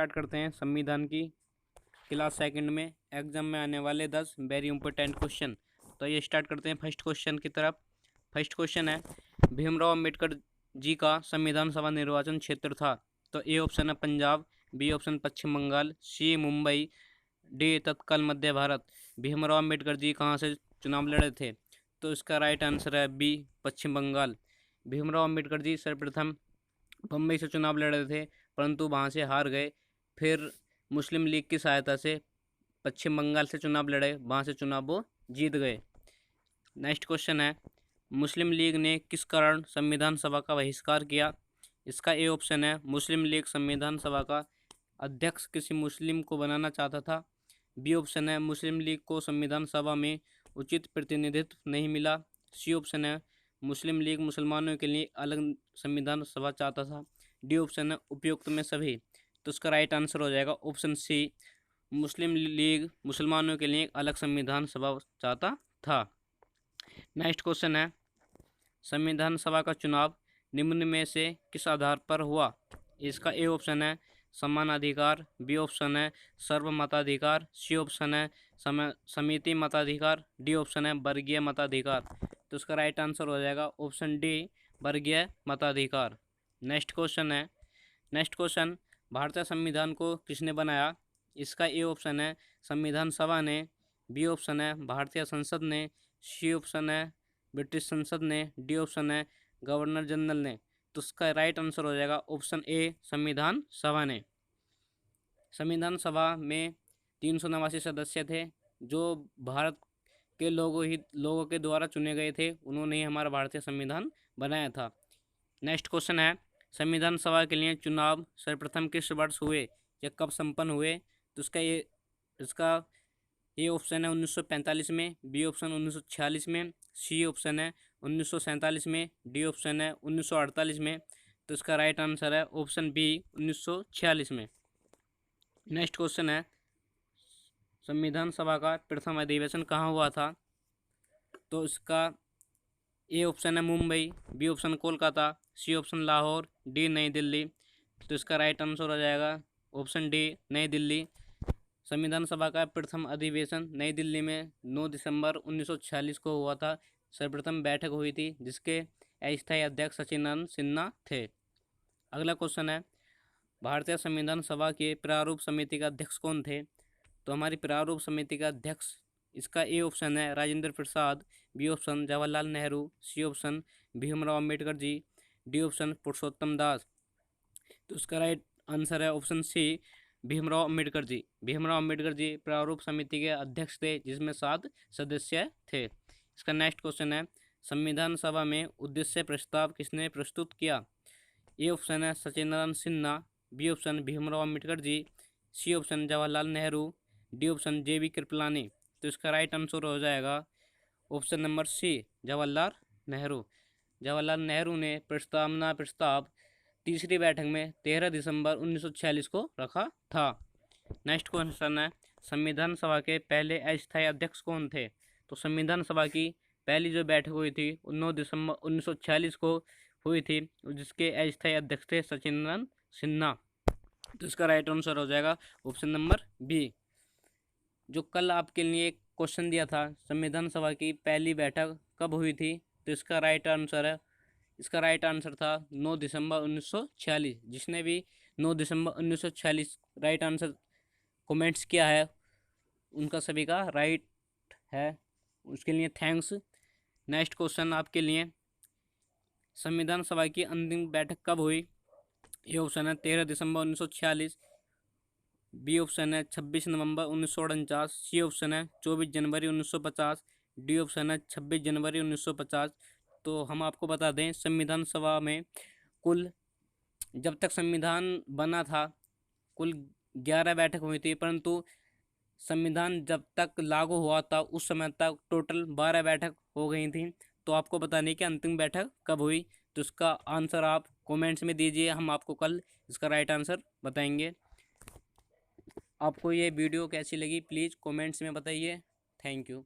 Start करते हैं संविधान की क्लास सेकंड में एग्जाम में आने वाले 10 वेरी इंपॉर्टेंट क्वेश्चन। तो ये स्टार्ट करते हैं फर्स्ट क्वेश्चन की तरफ। फर्स्ट क्वेश्चन है, भीमराव अंबेडकर जी का संविधान सभा निर्वाचन क्षेत्र था। तो ए ऑप्शन है पंजाब, बी ऑप्शन पश्चिम बंगाल, सी मुंबई, डी तत्काल मध्य भारत। भीमराव अंबेडकर जी कहाँ से चुनाव लड़े थे? तो इसका राइट आंसर है बी, पश्चिम बंगाल। भीमराव अंबेडकर जी सर्वप्रथम बम्बई से चुनाव लड़े थे, परंतु वहाँ से हार गए। फिर मुस्लिम लीग की सहायता से पश्चिम बंगाल से चुनाव लड़े, वहाँ से चुनाव वो जीत गए। नेक्स्ट क्वेश्चन है, मुस्लिम लीग ने किस कारण संविधान सभा का बहिष्कार किया? इसका ए ऑप्शन है, मुस्लिम लीग संविधान सभा का अध्यक्ष किसी मुस्लिम को बनाना चाहता था। बी ऑप्शन है, मुस्लिम लीग को संविधान सभा में उचित प्रतिनिधित्व नहीं मिला। सी ऑप्शन है, मुस्लिम लीग मुसलमानों के लिए अलग संविधान सभा चाहता था। डी ऑप्शन है, उपयुक्त में सभी। तो इसका राइट आंसर हो जाएगा ऑप्शन सी, मुस्लिम लीग मुसलमानों के लिए एक अलग संविधान सभा चाहता था। नेक्स्ट क्वेश्चन है, संविधान सभा का चुनाव निम्न में से किस आधार पर हुआ? इसका ए ऑप्शन है समानाधिकार, बी ऑप्शन है सर्वमताधिकार, सी ऑप्शन है समिति मताधिकार, डी ऑप्शन है वर्गीय मताधिकार। तो इसका राइट आंसर हो जाएगा ऑप्शन डी, वर्गीय मताधिकार। नेक्स्ट क्वेश्चन, भारतीय संविधान को किसने बनाया? इसका ए ऑप्शन है संविधान सभा ने, बी ऑप्शन है भारतीय संसद ने, सी ऑप्शन है ब्रिटिश संसद ने, डी ऑप्शन है गवर्नर जनरल ने। तो उसका राइट आंसर हो जाएगा ऑप्शन ए, संविधान सभा ने। संविधान सभा में 389 सदस्य थे, जो भारत के लोगों के द्वारा चुने गए थे। उन्होंने ही हमारा भारतीय संविधान बनाया था। नेक्स्ट क्वेश्चन है, संविधान सभा के लिए चुनाव सर्वप्रथम किस वर्ष हुए या कब संपन्न हुए? तो इसका ए ऑप्शन है 1945 में, बी ऑप्शन 1946 में, सी ऑप्शन है 1947 में, डी ऑप्शन है 1948 में। तो इसका राइट आंसर है ऑप्शन बी, 1946 में। नेक्स्ट क्वेश्चन है, संविधान सभा का प्रथम अधिवेशन कहाँ हुआ था? तो इसका ए ऑप्शन है Mumbai, B option Kolkata, C option Lahore, D Nai Delhi. तो इसका राइट आंसर हो जाएगा ऑप्शन डी, नई दिल्ली। संविधान सभा का प्रथम अधिवेशन नई दिल्ली में 9 दिसंबर 1946 को हुआ था। सर्वप्रथम बैठक हुई थी, जिसके अस्थायी अध्यक्ष सचिदानंद सिन्हा थे। अगला क्वेश्चन है, भारतीय संविधान सभा के प्रारूप समिति का अध्यक्ष कौन थे? तो हमारी प्रारूप समिति का अध्यक्ष, इसका ए ऑप्शन है Rajendra Prasad, B option Jawaharlal Nehru, C option Bhimrao Ambedkar ji, D option Purushottam Das. तो इसका राइट आंसर है ऑप्शन सी, भीमराव अंबेडकर जी। भीमराव अंबेडकर जी प्रारूप समिति के अध्यक्ष थे, जिसमें 7 सदस्य थे। इसका नेक्स्ट क्वेश्चन है, संविधान सभा में उद्देश्य प्रस्ताव किसने प्रस्तुत किया? ए ऑप्शन है Sachchidananda Sinha, B option Bhimrao Ambedkar ji, C option Jawaharlal Nehru, D option J B Kripalani. तो इसका राइट आंसर हो जाएगा option number C, Jawaharlal Nehru. Jawaharlal Nehru ने प्रस्ताव तीसरी बैठक में 13 दिसंबर 1946 को रखा था। नेक्स्ट क्वेश्चन है, संविधान सभा के पहले अस्थायी अध्यक्ष कौन थे? तो संविधान सभा की पहली जो बैठक हुई थी 9 दिसंबर 1946 को हुई थी, जिसके अस्थायी अध्यक्ष थे सचिदानंद सिन्हा। तो इसका राइट आंसर हो जाएगा ऑप्शन नंबर बी। जो कल आपके लिए एक क्वेश्चन दिया था, संविधान सभा की पहली बैठक कब हुई थी? तो इसका राइट आंसर था 9 दिसंबर 1946। जिसने भी 9 दिसंबर 1946 राइट आंसर कमेंट्स किया है, उनका सभी का राइट है, उसके लिए थैंक्स। नेक्स्ट क्वेश्चन आपके लिए, संविधान सभा की अंतिम बैठक कब हुई? ये ऑप्शन है 13 दिसंबर 1946, बी ऑप्शन है 26 नवंबर 1949, सी ऑप्शन है 24 जनवरी 1950, डी ऑप्शन है 26 जनवरी 1950। तो हम आपको बता दें, संविधान सभा में कुल, जब तक संविधान बना था, कुल 11 बैठक हुई थी, परंतु संविधान जब तक लागू हुआ था उस समय तक टोटल 12 बैठक हो गई थी। तो आपको बताने की अंतिम बैठक कब हुई, तो इसका आंसर आप कमेंट्स में दीजिए, हम आपको कल इसका राइट आंसर बताएंगे। आपको ये वीडियो कैसी लगी प्लीज़ कमेंट्स में बताइए। Thank you.